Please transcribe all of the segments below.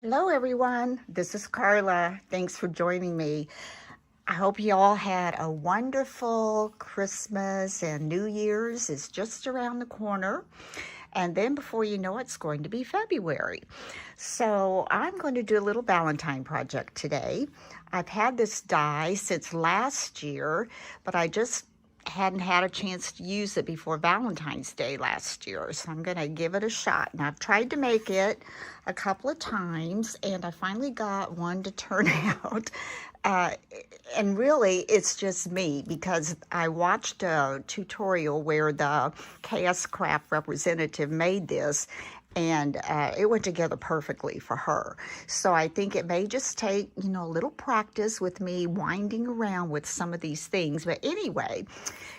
Hello, everyone. This is Carla. Thanks for joining me. I hope you all had a wonderful Christmas, and New Year's is just around the corner. And then before you know it, it's going to be February. So I'm going to do a little Valentine project today. I've had this die since last year, but I just hadn't had a chance to use it before Valentine's Day last year. So I'm going to give it a shot. And I've tried to make it a couple of times, and I finally got one to turn out. Uh, and really, it's just me because I watched a tutorial where the KSCraft representative made this, and it went together perfectly for her. So I think it may just take, a little practice with me winding around with some of these things. But anyway,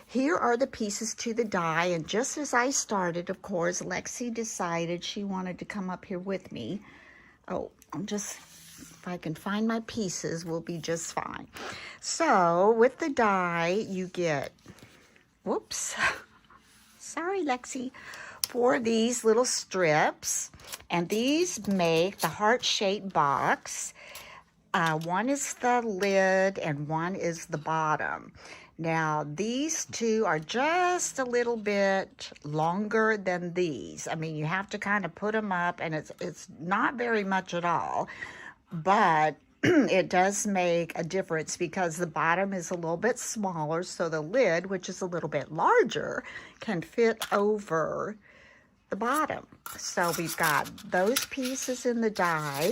here are the pieces to the die. And just as I started, of course, Lexi decided she wanted to come up here with me. Oh, if I can find my pieces, we'll be just fine. So with the die, you get, whoops, sorry, Lexi, 4 of these little strips, and these make the heart-shaped box. One is the lid and one is the bottom. Now, these two are just a little bit longer than these. I mean, you have to kind of put them up, and it's not very much at all, but it does make a difference because the bottom is a little bit smaller, so the lid, which is a little bit larger, can fit over the bottom. So we've got those pieces in the die.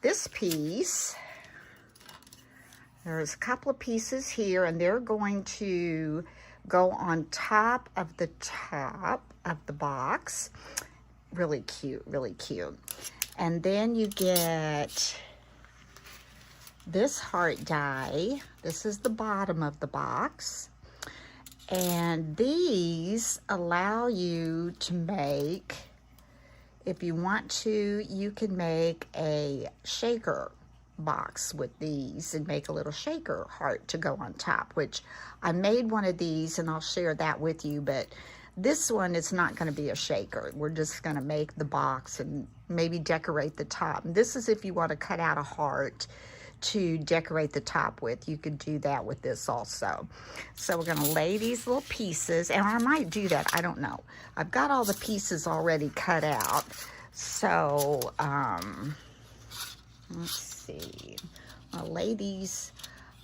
This piece, there's a couple of pieces here, and they're going to go on top of the box. Really cute, really cute. And then you get this heart die. This is the bottom of the box. And these allow you to make, if you want to, you can make a shaker box with these and make a little shaker heart to go on top, which I made one of these and I'll share that with you, but this one is not going to be a shaker. We're just going to make the box and maybe decorate the top. And this is if you want to cut out a heart to decorate the top with. You could do that with this also. So we're going to lay these little pieces, and I might do that, I don't know. I've got all the pieces already cut out. So let's see. I'll lay these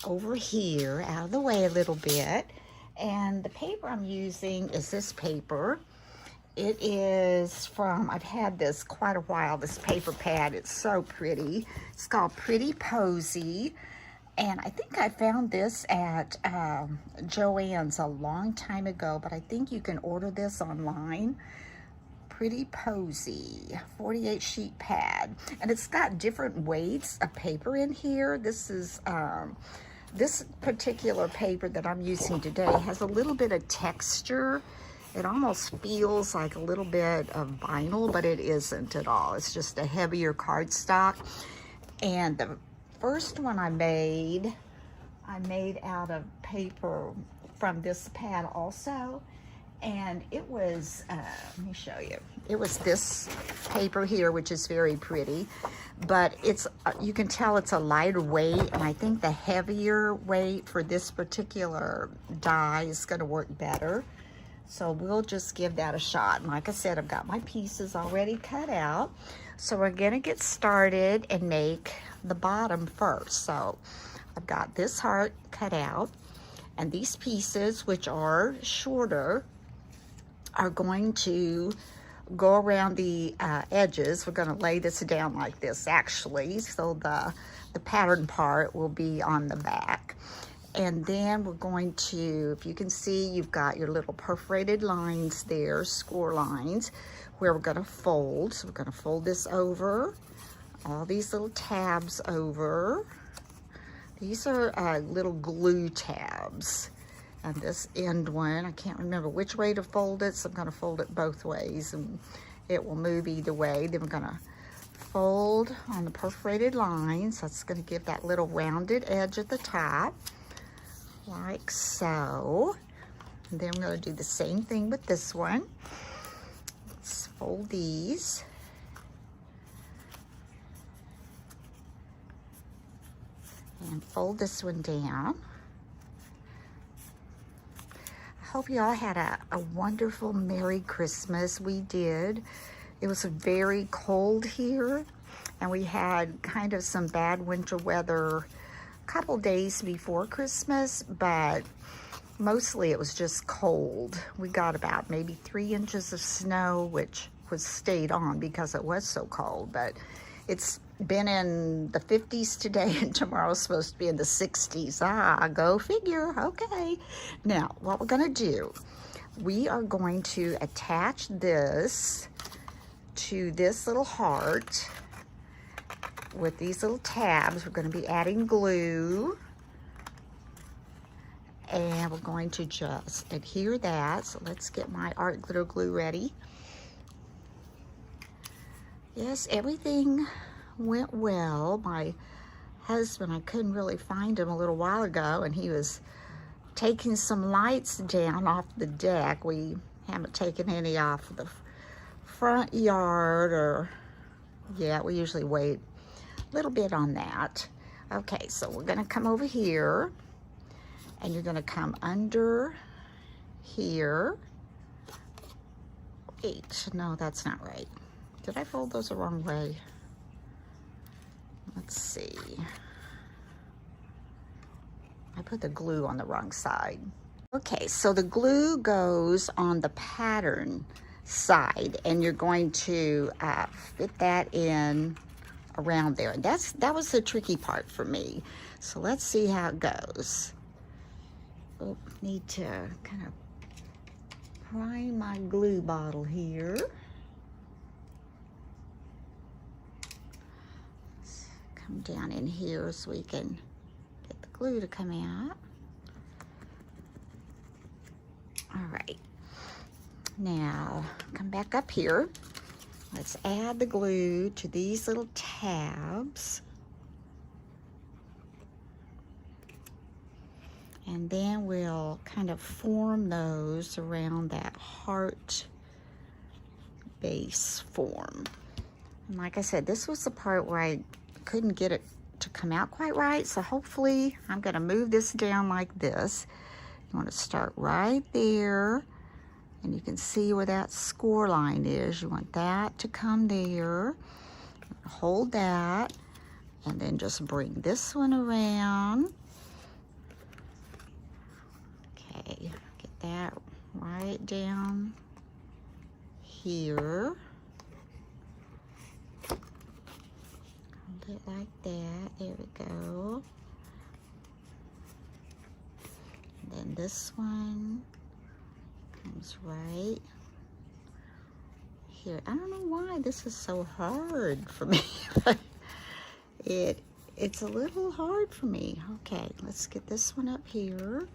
over here out of the way a little bit. And the paper I'm using is this paper. It is from, I've had this quite a while, this paper pad. It's so pretty. It's called Pretty Posy. And I think I found this at Joann's a long time ago, but I think you can order this online. Pretty Posy, 48 sheet pad. And it's got different weights of paper in here. This is, this particular paper that I'm using today has a little bit of texture. It almost feels like a little bit of vinyl, but it isn't at all. It's just a heavier cardstock. And the first one I made out of paper from this pad also. And it was, let me show you. It was this paper here, which is very pretty. But it's, you can tell it's a lighter weight. And I think the heavier weight for this particular die is going to work better. So we'll just give that a shot. And like I said, I've got my pieces already cut out. So we're gonna get started and make the bottom first. So I've got this heart cut out, and these pieces, which are shorter, are going to go around the edges. We're gonna lay this down like this actually, so the pattern part will be on the back. And then we're going to, if you can see, you've got your little perforated lines there, score lines, where we're going to fold. So we're going to fold this over, all these little tabs over. These are little glue tabs. And this end one, I can't remember which way to fold it, so I'm going to fold it both ways, and it will move either way. Then we're going to fold on the perforated lines. That's going to give that little rounded edge at the top, like so. And then we're going to do the same thing with this one. Let's fold these. And fold this one down. I hope you all had a wonderful Merry Christmas. We did. It was very cold here, and we had kind of some bad winter weather a couple days before Christmas, but mostly it was just cold. We got about maybe 3 inches of snow, which was stayed on because it was so cold, but it's been in the 50s today, and tomorrow's supposed to be in the 60s. Ah, go figure. Okay. Now, what we're going to do, we are going to attach this to this little heart with these little tabs. We're going to be adding glue, and we're going to just adhere that. So let's get my art glitter glue ready. Yes, everything went well. My husband, I couldn't really find him a little while ago, and he was taking some lights down off the deck. We haven't taken any off the front yard, or yeah, we usually wait a little bit on that. Okay, so we're gonna come over here, and you're gonna come under here. Wait, no, that's not right. Did I fold those the wrong way? Let's see. I put the glue on the wrong side. Okay, so the glue goes on the pattern side, and you're going to fit that in around there. That was the tricky part for me. So let's see how it goes. Oh, need to kind of prime my glue bottle here. Let's come down in here so we can get the glue to come out. All right, now come back up here. Let's add the glue to these little tabs. And then we'll kind of form those around that heart base form. And like I said, this was the part where I couldn't get it to come out quite right. So hopefully I'm gonna move this down like this. You wanna start right there. And you can see where that score line is. You want that to come there. Hold that. And then just bring this one around. Okay, get that right down here. Hold it like that. There we go. And then this one comes right here. I don't know why this is so hard for me. It's a little hard for me. Okay, let's get this one up here.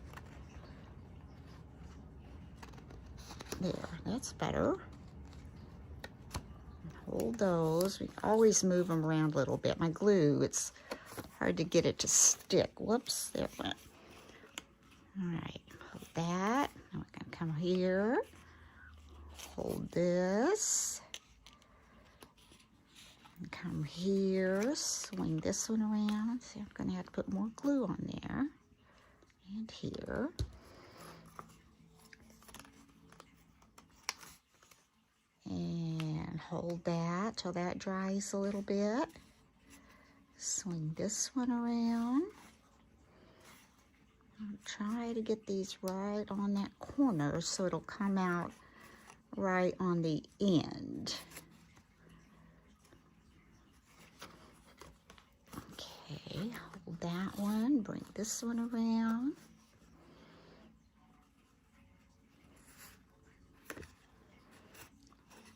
There, that's better. Hold those. We always move them around a little bit. My glue, it's hard to get it to stick. Whoops, there it went. All right, hold that. Now we're gonna come here. Hold this. And come here, swing this one around. See, I'm gonna have to put more glue on there. And here. And hold that till that dries a little bit. Swing this one around. I'll try to get these right on that corner so it'll come out right on the end. Okay, hold that one, bring this one around.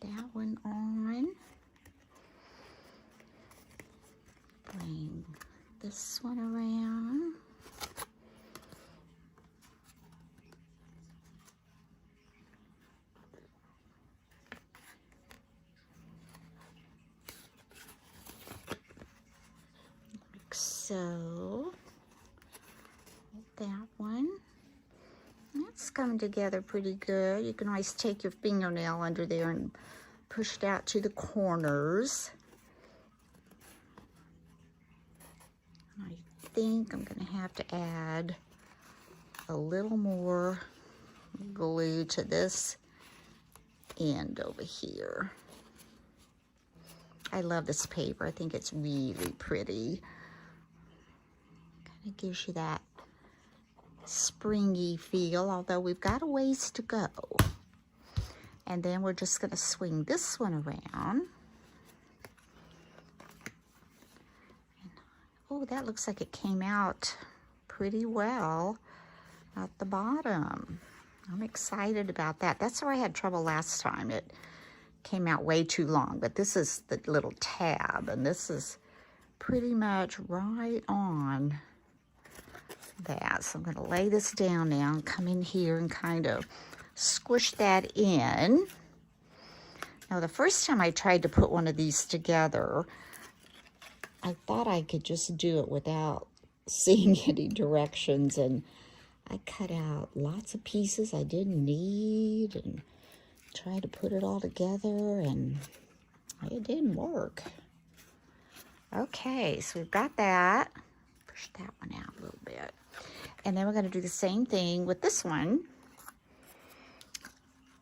That one on. Bring this one around. Like so. That one. That's coming together pretty good. You can always take your fingernail under there and push it out to the corners. I think I'm gonna have to add a little more glue to this end over here. I love this paper. I think it's really pretty. Kind of gives you that springy feel, although we've got a ways to go. And then we're just going to swing this one around. Oh, that looks like it came out pretty well at the bottom. I'm excited about that. That's where I had trouble last time. It came out way too long, but this is the little tab, and this is pretty much right on that. So I'm going to lay this down now and come in here and kind of squish that in. Now, the first time I tried to put one of these together, I thought I could just do it without seeing any directions, and I cut out lots of pieces I didn't need and tried to put it all together, and it didn't work. Okay, so we've got that. Push that one out a little bit. And then we're going to do the same thing with this one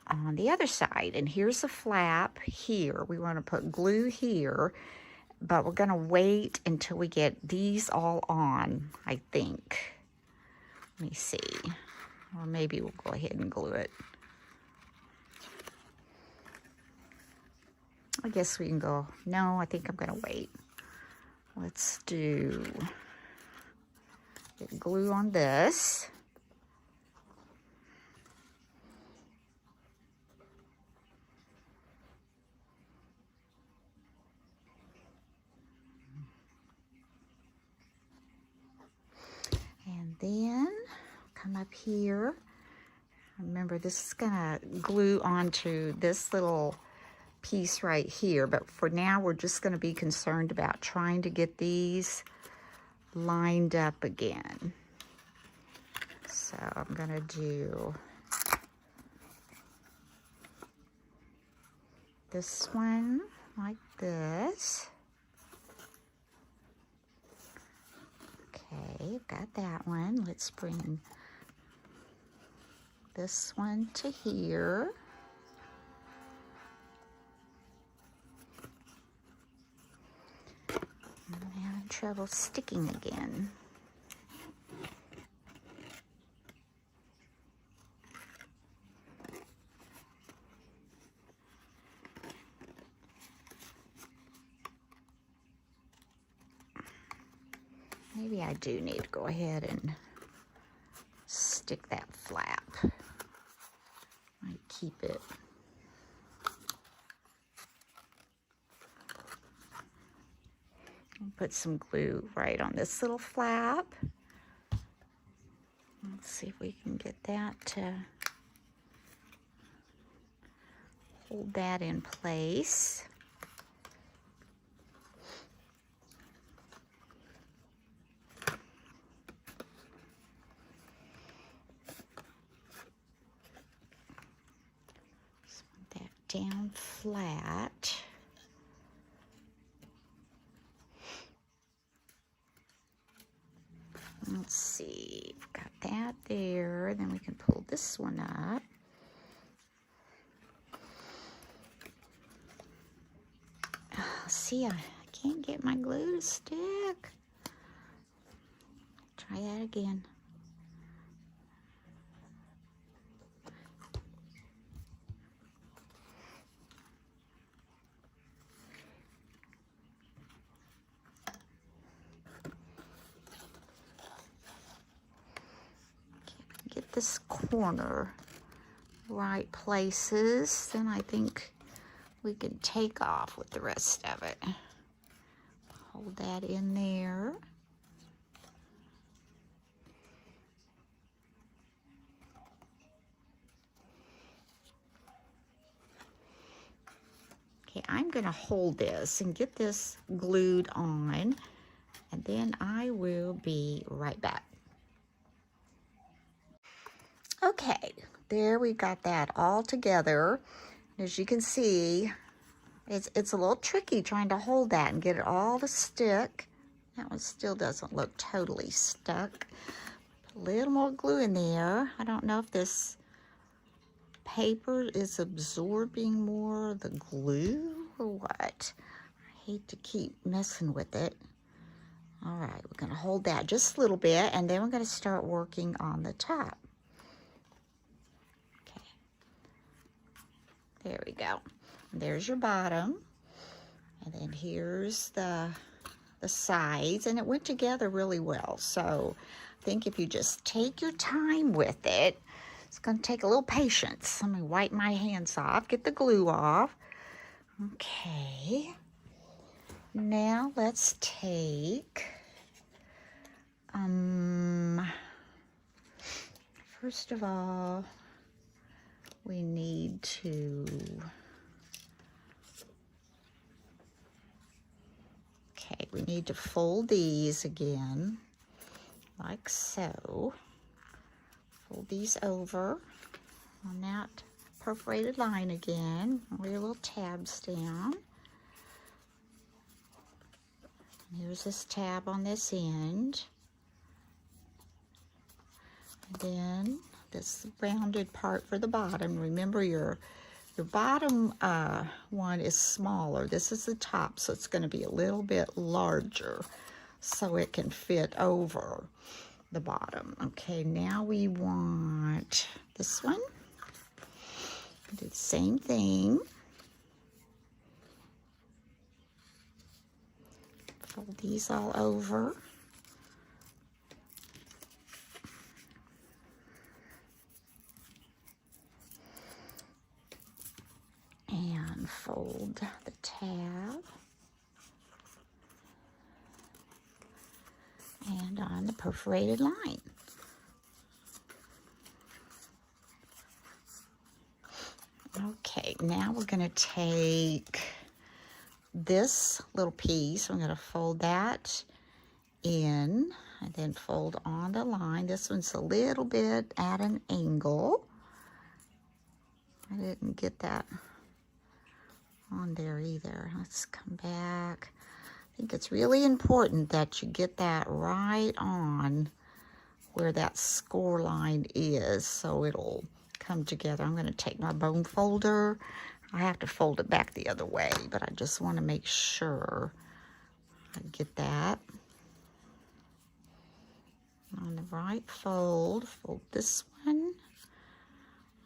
on the other side. And here's a flap here. We want to put glue here, but we're going to wait until we get these all on, I think. Let me see. Or maybe we'll go ahead and glue it. I guess we can go, no, I think I'm going to wait. Let's do glue on this. And then come up here. Remember, this is gonna glue onto this little piece right here, but for now we're just going to be concerned about trying to get these lined up again. So I'm going to do this one like this. Okay, got that one. Let's bring this one to here. I'm having trouble sticking again. Maybe I do need to go ahead and stick that flap. Might keep it. Put some glue right on this little flap. Let's see if we can get that to hold that in place. Just want that down flat. Let's see, we've got that there, then we can pull this one up. Oh, see, I can't get my glue to stick. Try that again. Get this corner right places, then I think we can take off with the rest of it. Hold that in there. Okay, I'm going to hold this and get this glued on, and then I will be right back. Okay, there we got that all together. As you can see, it's a little tricky trying to hold that and get it all to stick. That one still doesn't look totally stuck. Put a little more glue in there. I don't know if this paper is absorbing more of the glue or what. I hate to keep messing with it. All right, we're gonna hold that just a little bit, and then we're gonna start working on the top. Okay, there we go. There's your bottom, and then here's the sides, and it went together really well. So I think if you just take your time with it, it's gonna take a little patience. Let me wipe my hands off, get the glue off. Okay. Now let's take, first of all, we need to, okay, we need to fold these again, like so. Fold these over on that perforated line again, lay your little tabs down. Here's this tab on this end. And then this rounded part for the bottom. Remember your bottom one is smaller. This is the top, so it's going to be a little bit larger so it can fit over the bottom. Okay, now we want this one. Do the same thing. Fold these all over. And fold the tab. And on the perforated line. Okay, now we're going to take this little piece, I'm going to fold that in and then fold on the line. This one's a little bit at an angle. I didn't get that on there either. Let's come back. I think it's really important that you get that right on where that score line is so it'll come together. I'm going to take my bone folder. I have to fold it back the other way, but I just want to make sure I get that on the right fold. Fold this one.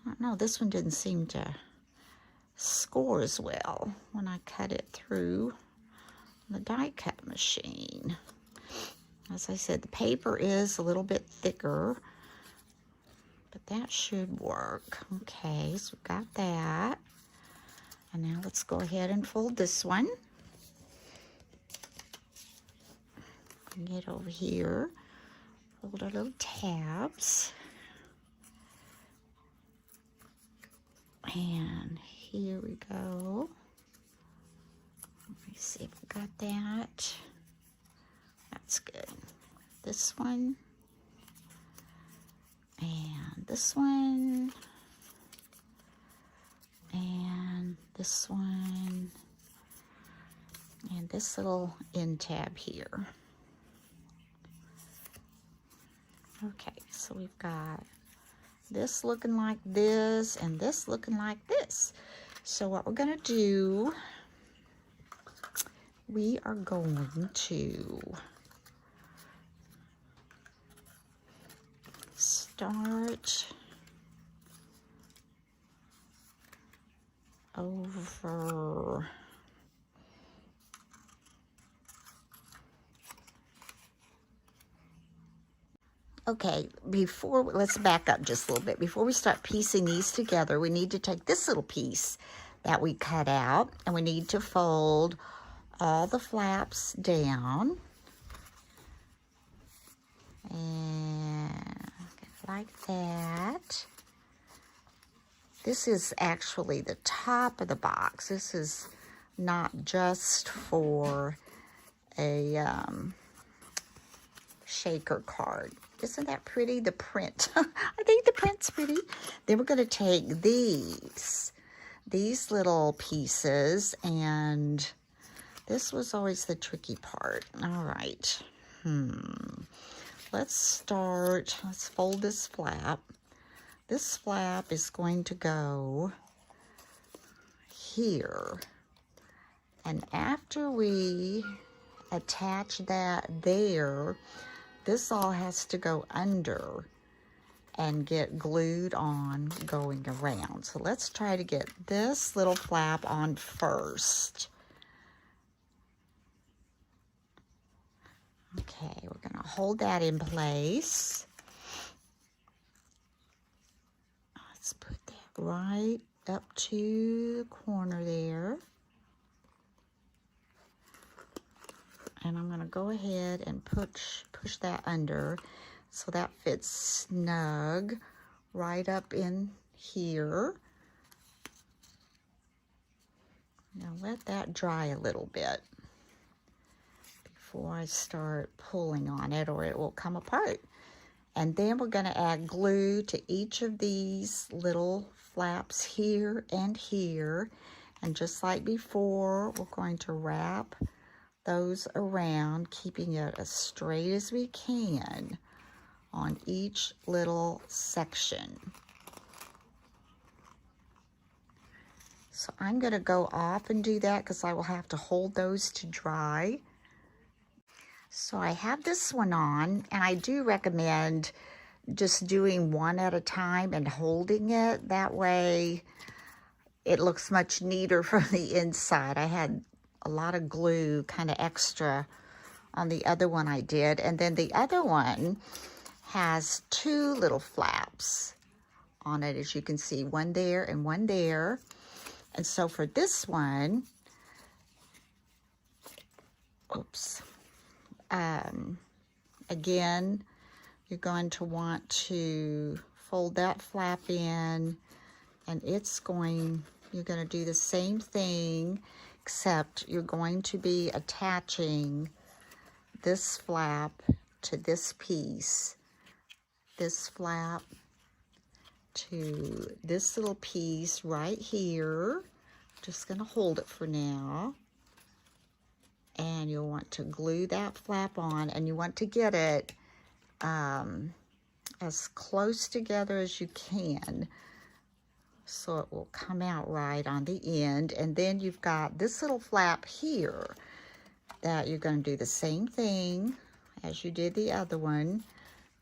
I don't know, this one didn't seem to score as well when I cut it through the die cut machine. As I said, the paper is a little bit thicker, but that should work. Okay, so we've got that. And now let's go ahead and fold this one. Get over here, fold our little tabs. And here we go. Let me see if we got that. That's good. This one. And this one. And this one. And this little end tab here. Okay, so we've got this looking like this and this looking like this. So what we're going to do, we are going to start over okay, let's back up just a little bit. Before we start piecing these together, we need to take this little piece that we cut out, and we need to fold all the flaps down. And like that. This is actually the top of the box. This is not just for a shaker card. Isn't that pretty? The print. I think the print's pretty. Then we're going to take these little pieces and This was always the tricky part. All right. Let's fold this flap. This flap is going to go here. And after we attach that there, this all has to go under and get glued on going around. So let's try to get this little flap on first. Okay, we're gonna hold that in place. Let's put that right up to the corner there. And I'm gonna go ahead and push that under so that fits snug right up in here. Now let that dry a little bit before I start pulling on it, or it will come apart. And then we're going to add glue to each of these little flaps here and here. And just like before, we're going to wrap those around, keeping it as straight as we can on each little section. So I'm going to go off and do that because I will have to hold those to dry. So I have this one on, and I do recommend just doing one at a time and holding it. That way it looks much neater from the inside. I had a lot of glue kind of extra on the other one I did. And then the other one has two little flaps on it, as you can see, one there and one there. And so for this one, again, you're going to want to fold that flap in, and you're going to do the same thing, except you're going to be attaching this flap to this piece, this flap to this little piece right here. Just going to hold it for now. And you'll want to glue that flap on, and you want to get it as close together as you can so it will come out right on the end. And then you've got this little flap here that you're going to do the same thing as you did the other one.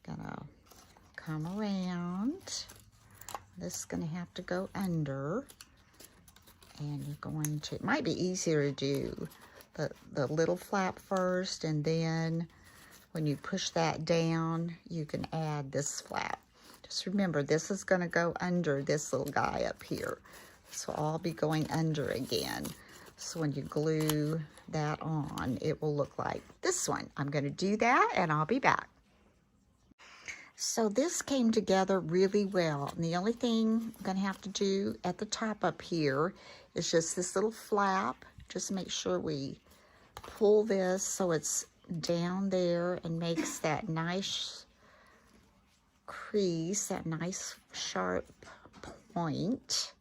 Gonna come around. This is going to have to go under, and you're going to, it might be easier to do the little flap first, and then when you push that down, you can add this flap. Just remember, this is going to go under this little guy up here. So I'll be going under again. So when you glue that on, it will look like this one. I'm going to do that, and I'll be back. So this came together really well. And the only thing I'm going to have to do at the top up here is just this little flap. Just make sure we pull this so it's down there and makes that nice crease, that nice sharp point.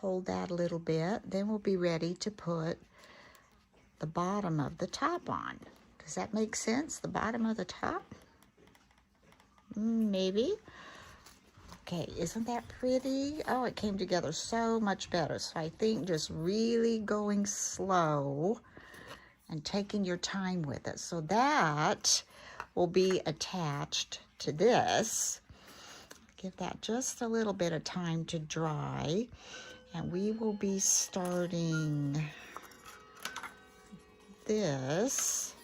Hold that a little bit. Then we'll be ready to put the bottom of the top on. Does that make sense? The bottom of the top? Maybe. Okay, isn't that pretty? Oh, it came together so much better. So I think just really going slow and taking your time with it. So that will be attached to this. Give that just a little bit of time to dry. And we will be starting this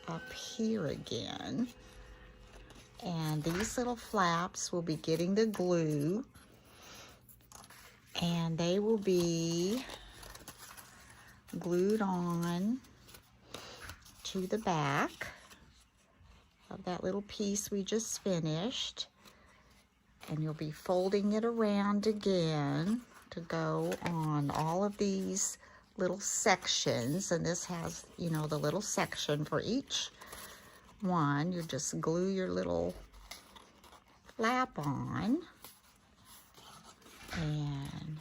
up here again. And these little flaps will be getting the glue, and they will be glued on to the back of that little piece we just finished. And you'll be folding it around again to go on all of these little sections. And this has, you know, the little section for each one. You just glue your little flap on, and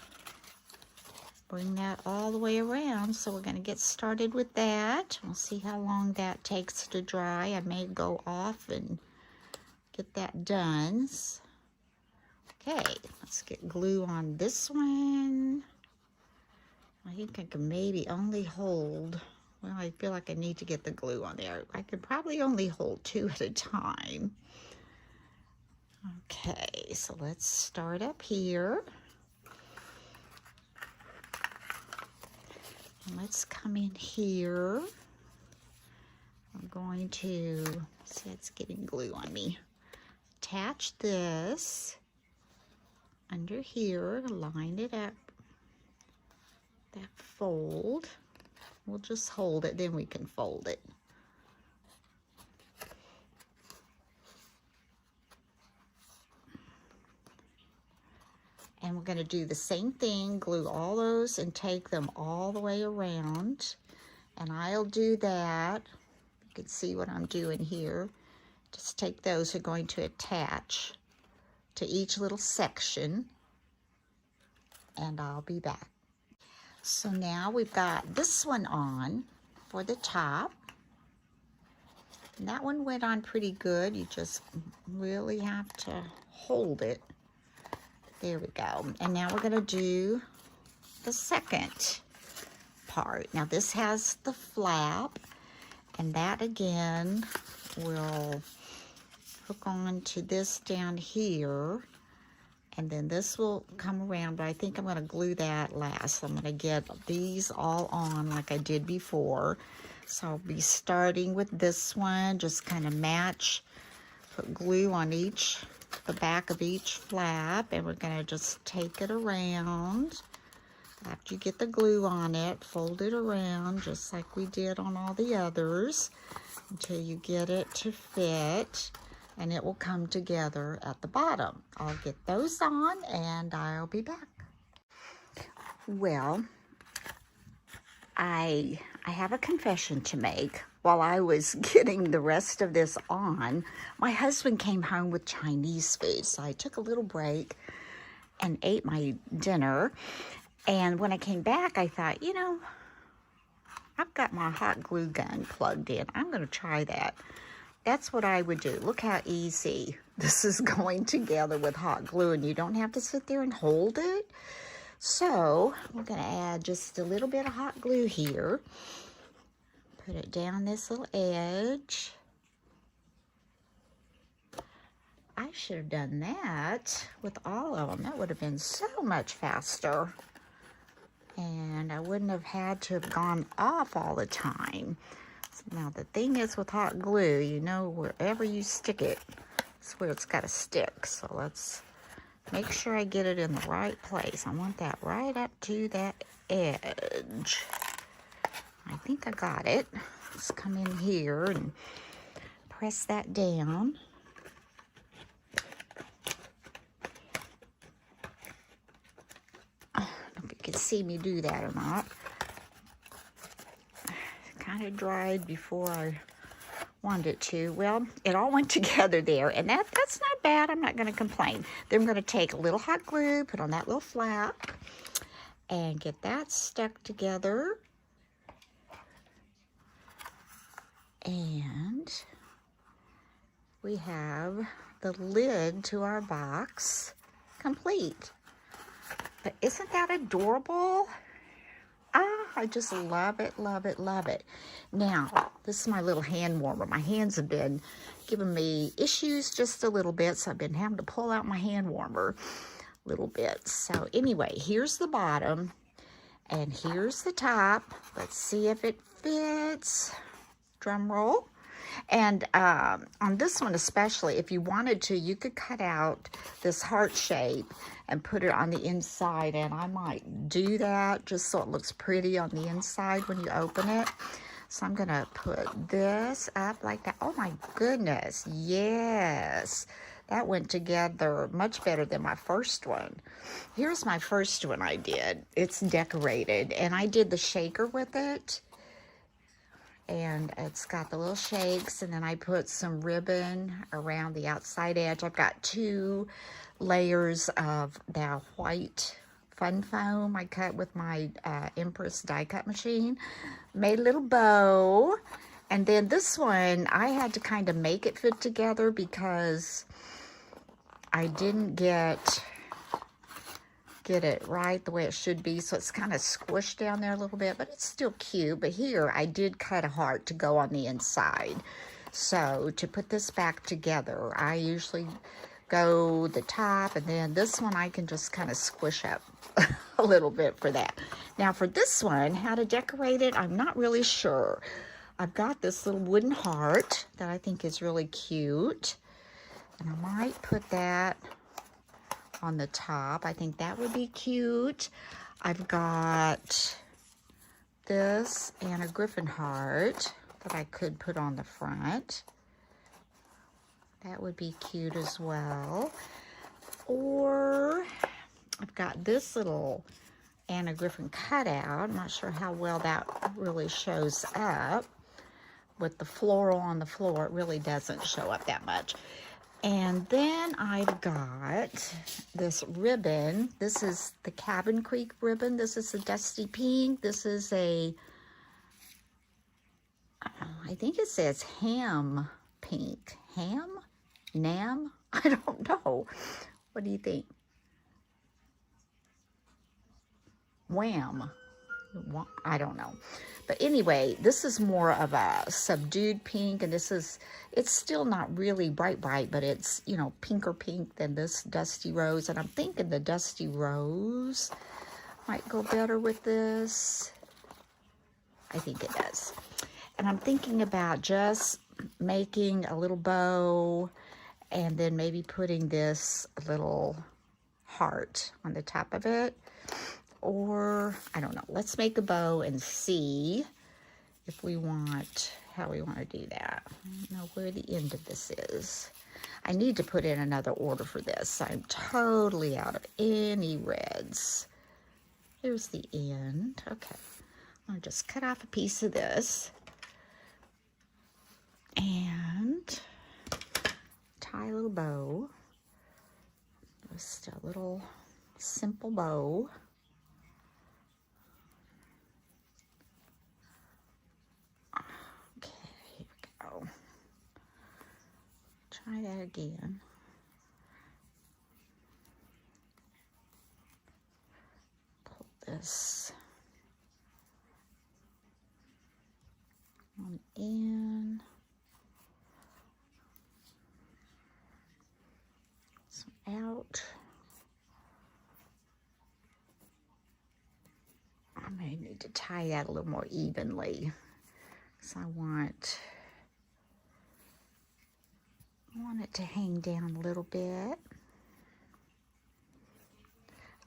bring that all the way around. So we're going to get started with that. We'll see how long that takes to dry. I may go off and get that done. Okay, let's get glue on this one. I think I can maybe only hold, well, I feel like I need to get the glue on there. I could probably only hold 2 at a time. Okay, so let's start up here. And let's come in here. I'm going to, see, it's getting glue on me. Attach this under here, line it up, that fold. We'll just hold it, then we can fold it. And we're going to do the same thing, glue all those and take them all the way around. And I'll do that. You can see what I'm doing here. Just take those, we're going to attach to each little section. And I'll be back. So now we've got this one on for the top. And that one went on pretty good. You just really have to hold it. There we go. And now we're going to do the second part. Now this has the flap, and that again will hook on to this down here, and then this will come around, but I think I'm going to glue that last. I'm going to get these all on like I did before. So I'll be starting with this one, just kind of match, put glue on the back of each flap, and we're going to just take it around. After you get the glue on it, fold it around just like we did on all the others until you get it to fit, and it will come together at the bottom. I'll get those on and I'll be back. Well, I have a confession to make. While I was getting the rest of this on, my husband came home with Chinese food. So I took a little break and ate my dinner. And when I came back, I thought, you know, I've got my hot glue gun plugged in. I'm going to try that. That's what I would do. Look how easy this is going together with hot glue, and you don't have to sit there and hold it. So we're going to add just a little bit of hot glue here. Put it down this little edge. I should have done that with all of them. That would have been so much faster. And I wouldn't have had to have gone off all the time. So now the thing is with hot glue, you know, wherever you stick it, that's where it's got to stick. So let's make sure I get it in the right place. I want that right up to that edge. I think I got it. Let's come in here and press that down. I don't know if you can see me do that or not. It kind of dried before I wanted it to. Well, it all went together there, and that's not bad. I'm not going to complain. Then I'm going to take a little hot glue, put on that little flap, and get that stuck together. And we have the lid to our box complete. But isn't that adorable? I just love it, love it, love it. Now, this is my little hand warmer. My hands have been giving me issues just a little bit, so I've been having to pull out my hand warmer a little bit. So anyway, here's the bottom, and here's the top. Let's see if it fits. Drum roll. And on this one especially, if you wanted to, you could cut out this heart shape and put it on the inside, and I might do that just so it looks pretty on the inside when you open it. So I'm going to put this up like that. Oh my goodness, yes. That went together much better than my first one. Here's my first one I did. It's decorated, and I did the shaker with it. And it's got the little shakes, and then I put some ribbon around the outside edge. I've got 2 layers of that white fun foam I cut with my Empress die cut machine. Made a little bow. And then this one, I had to kind of make it fit together because I didn't get it right the way it should be. So it's kind of squished down there a little bit, but it's still cute. But here, I did cut a heart to go on the inside. So to put this back together, I usually go the top, and then this one I can just kind of squish up a little bit for that. Now for this one, how to decorate it, I'm not really sure. I've got this little wooden heart that I think is really cute, and I might put that on the top. I think that would be cute. I've got this and a griffin heart that I could put on the front. That would be cute as well. Or I've got this little Anna Griffin cutout. I'm not sure how well that really shows up. With the floral on the floor, it really doesn't show up that much. And then I've got this ribbon. This is the Cabin Creek ribbon. This is a dusty pink. This is a, I think it says ham pink. Ham? Nam? I don't know. What do you think? Wham. I don't know. But anyway, this is more of a subdued pink, and this is, it's still not really bright, but it's, you know, pinker pink than this dusty rose. And I'm thinking the dusty rose might go better with this. I think it does. And I'm thinking about just making a little bow and then maybe putting this little heart on the top of it. Or, I don't know, let's make a bow and see if we want, how we want to do that. I don't know where the end of this is. I need to put in another order for this. I'm totally out of any reds. Here's the end. Okay, I'm going to just cut off a piece of this and tie a little bow. Just a little simple bow. Try that again. Pull this on in. This one out. I may need to tie that a little more evenly because I want it to hang down a little bit.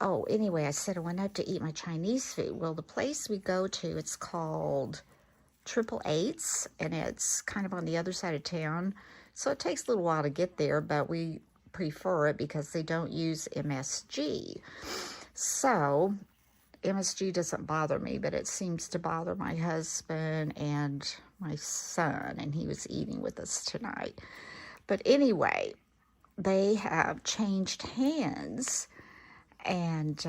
Oh, anyway, I said I went up to eat my Chinese food. Well, the place we go to, it's called 888's, and it's kind of on the other side of town. So it takes a little while to get there, but we prefer it because they don't use MSG. So MSG doesn't bother me, but it seems to bother my husband and my son, and he was eating with us tonight. But anyway, they have changed hands, and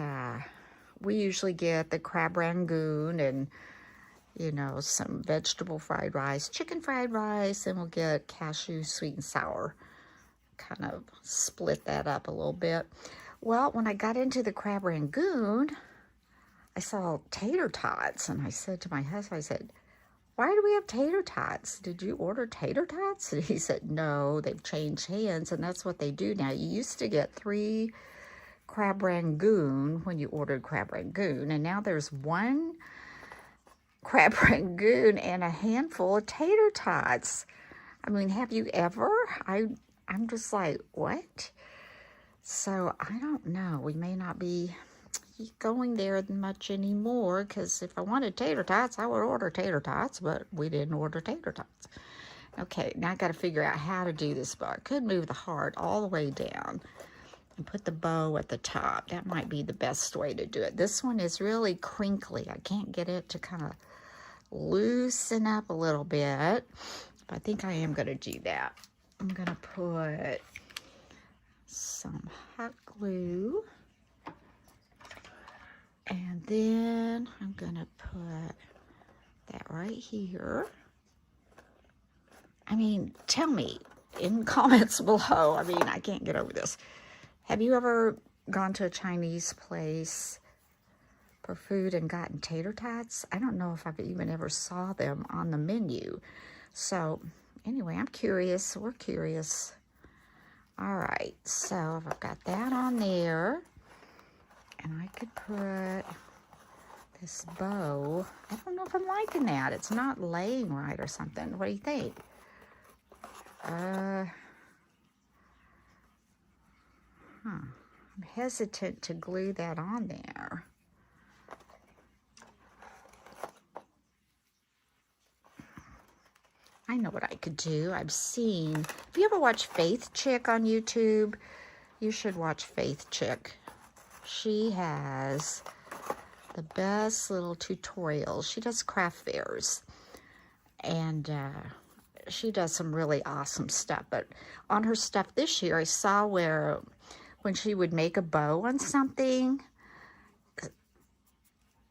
we usually get the crab rangoon and, you know, some vegetable fried rice, chicken fried rice, and we'll get cashew sweet and sour. Kind of split that up a little bit. Well, when I got into the crab rangoon, I saw tater tots, and I said to my husband, I said, why do we have tater tots? Did you order tater tots? And he said, no, they've changed hands, and that's what they do now. You used to get 3 crab rangoon when you ordered crab rangoon, and now there's 1 crab rangoon and a handful of tater tots. I mean, have you ever? I'm just like, what? So I don't know. We may not be going there much anymore, because if I wanted tater tots, I would order tater tots, but we didn't order tater tots. Okay, now I got to figure out how to do this bow. I could move the heart all the way down and put the bow at the top. That might be the best way to do it. This one is really crinkly. I can't get it to kind of loosen up a little bit, but I think I am going to do that. I'm going to put some hot glue And then I'm gonna put that right here. I mean, tell me in comments below. I mean, I can't get over this. Have you ever gone to a Chinese place for food and gotten tater tots? I don't know if I've even ever saw them on the menu. So anyway, I'm curious. We're curious. All right, so I've got that on there. And I could put this bow. I don't know if I'm liking that. It's not laying right or something. What do you think? I'm hesitant to glue that on there. I know what I could do. I've seen. Have you ever watched Faith Chick on YouTube? You should watch Faith Chick. She has the best little tutorials. She does craft fairs. And she does some really awesome stuff. But on her stuff this year, I saw where when she would make a bow on something,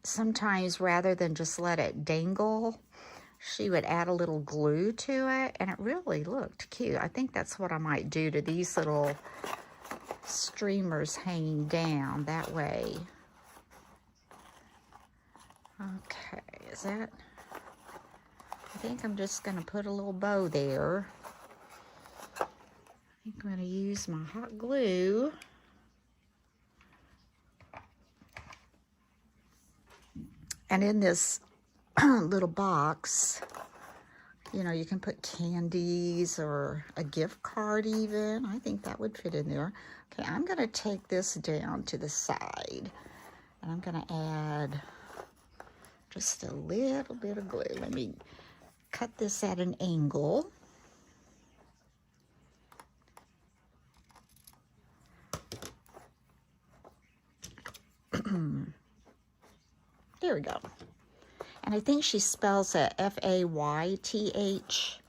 sometimes rather than just let it dangle, she would add a little glue to it, and it really looked cute. I think that's what I might do to these little streamers hanging down that way. Okay, is that... I think I'm just going to put a little bow there. I think I'm going to use my hot glue. And in this little box, you know, you can put candies or a gift card even. I think that would fit in there. Okay, I'm going to take this down to the side. And I'm going to add just a little bit of glue. Let me cut this at an angle. There we go. And I think she spells it F-A-Y-T-H,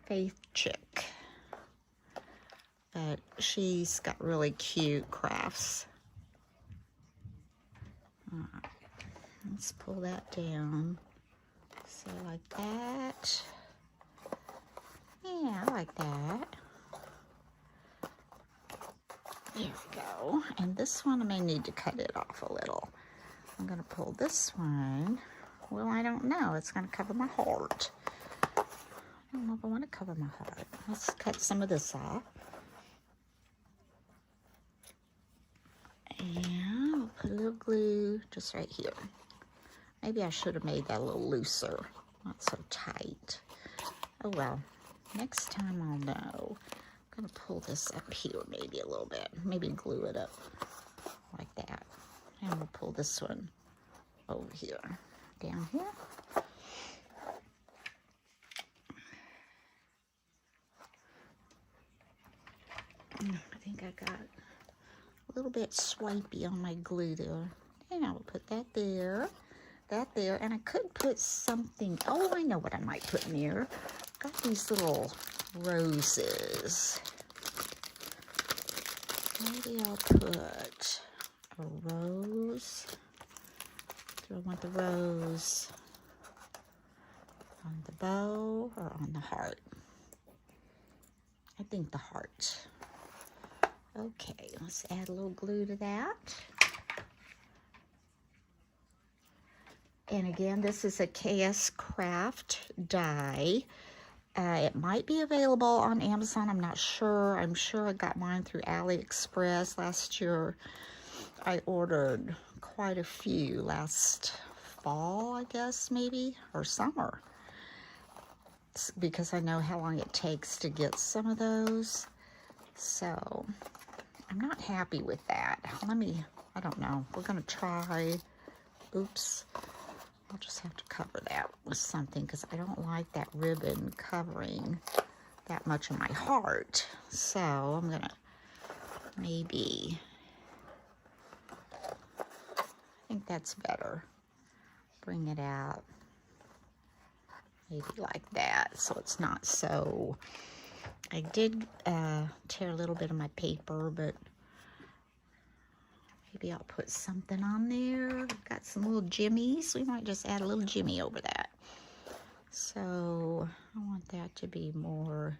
Faith Chick. But she's got really cute crafts. All right, let's pull that down. So like that. Yeah, I like that. There we go. And this one, I may need to cut it off a little. I'm going to pull this one. Well, I don't know. It's going to cover my heart. I don't know if I want to cover my heart. Let's cut some of this off. And I'll put a little glue just right here. Maybe I should have made that a little looser, not so tight. Oh well, next time I'll know. I'm gonna pull this up here maybe a little bit. Maybe glue it up like that. And we'll pull this one over here, down here. I think I got a little bit swipey on my glue there. And I'll put that there. That there, and I could put something. Oh, I know what I might put in there. Got these little roses. Maybe I'll put a rose. Do I want the rose on the bow or on the heart? I think the heart. Okay, let's add a little glue to that. And again, this is a KSCraft die. It might be available on Amazon. I'm not sure. I'm sure I got mine through AliExpress last year. I ordered quite a few last fall, I guess, maybe, or summer. Because I know how long it takes to get some of those. So, I'm not happy with that. I don't know. We're going to try. Oops. I'll just have to cover that with something because I don't like that ribbon covering that much of my heart. So I'm going to maybe, I think that's better. Bring it out maybe like that so it's not so, I did tear a little bit of my paper, but Maybe I'll put something on there. I've got some little jimmies. We might just add a little jimmy over that. So I want that to be more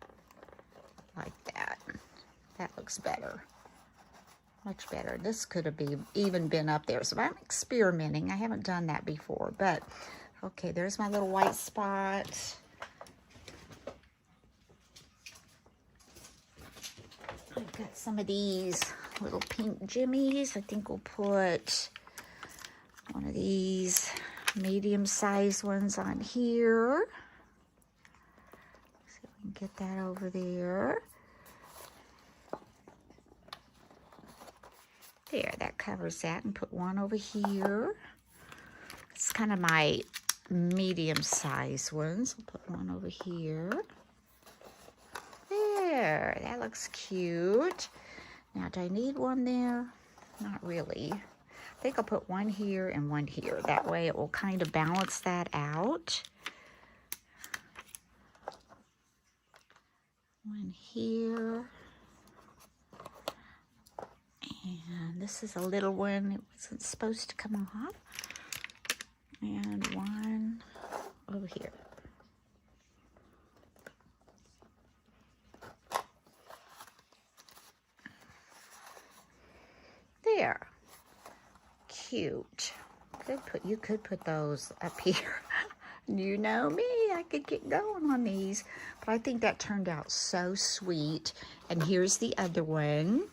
like that. That looks better. Much better. This could have even been up there. So I'm experimenting. I haven't done that before. But, okay, there's my little white spot. I've got some of these little pink jimmies. I think we'll put one of these medium-sized ones on here. See if we can get that over there. There, that covers that. And put one over here. It's kind of my medium-sized ones. I'll put one over here. There, that looks cute. Now, do I need one there? Not really. I think I'll put one here and one here. That way it will kind of balance that out. One here. And this is a little one. It wasn't supposed to come off. And one over here. There. Cute. You could put those up here. You know me, I could get going on these. But I think that turned out so sweet. And here's the other one.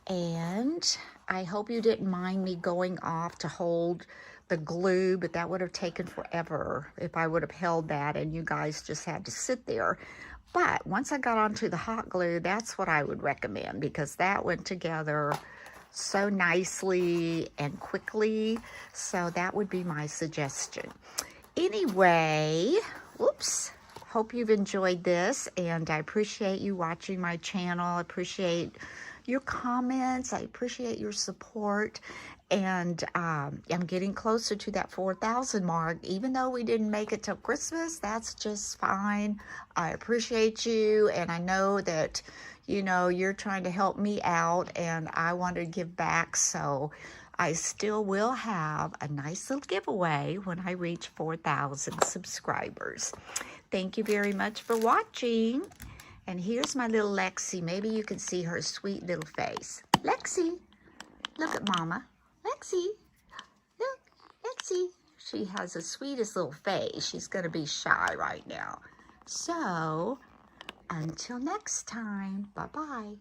And I hope you didn't mind me going off to hold the glue, but that would have taken forever if I would have held that and you guys just had to sit there. But once I got onto the hot glue, that's what I would recommend, because that went together so nicely and quickly. So that would be my suggestion. Anyway, whoops. Hope you've enjoyed this, and I appreciate you watching my channel. I appreciate your comments. I appreciate your support. And I'm getting closer to that 4,000 mark. Even though we didn't make it till Christmas, that's just fine. I appreciate you, and I know that, you know, you're trying to help me out, and I want to give back. So I still will have a nice little giveaway when I reach 4,000 subscribers. Thank you very much for watching. And here's my little Lexi. Maybe you can see her sweet little face. Lexi, look at Mama. Lexi, look, Lexi. She has the sweetest little face. She's going to be shy right now. So, until next time, bye-bye.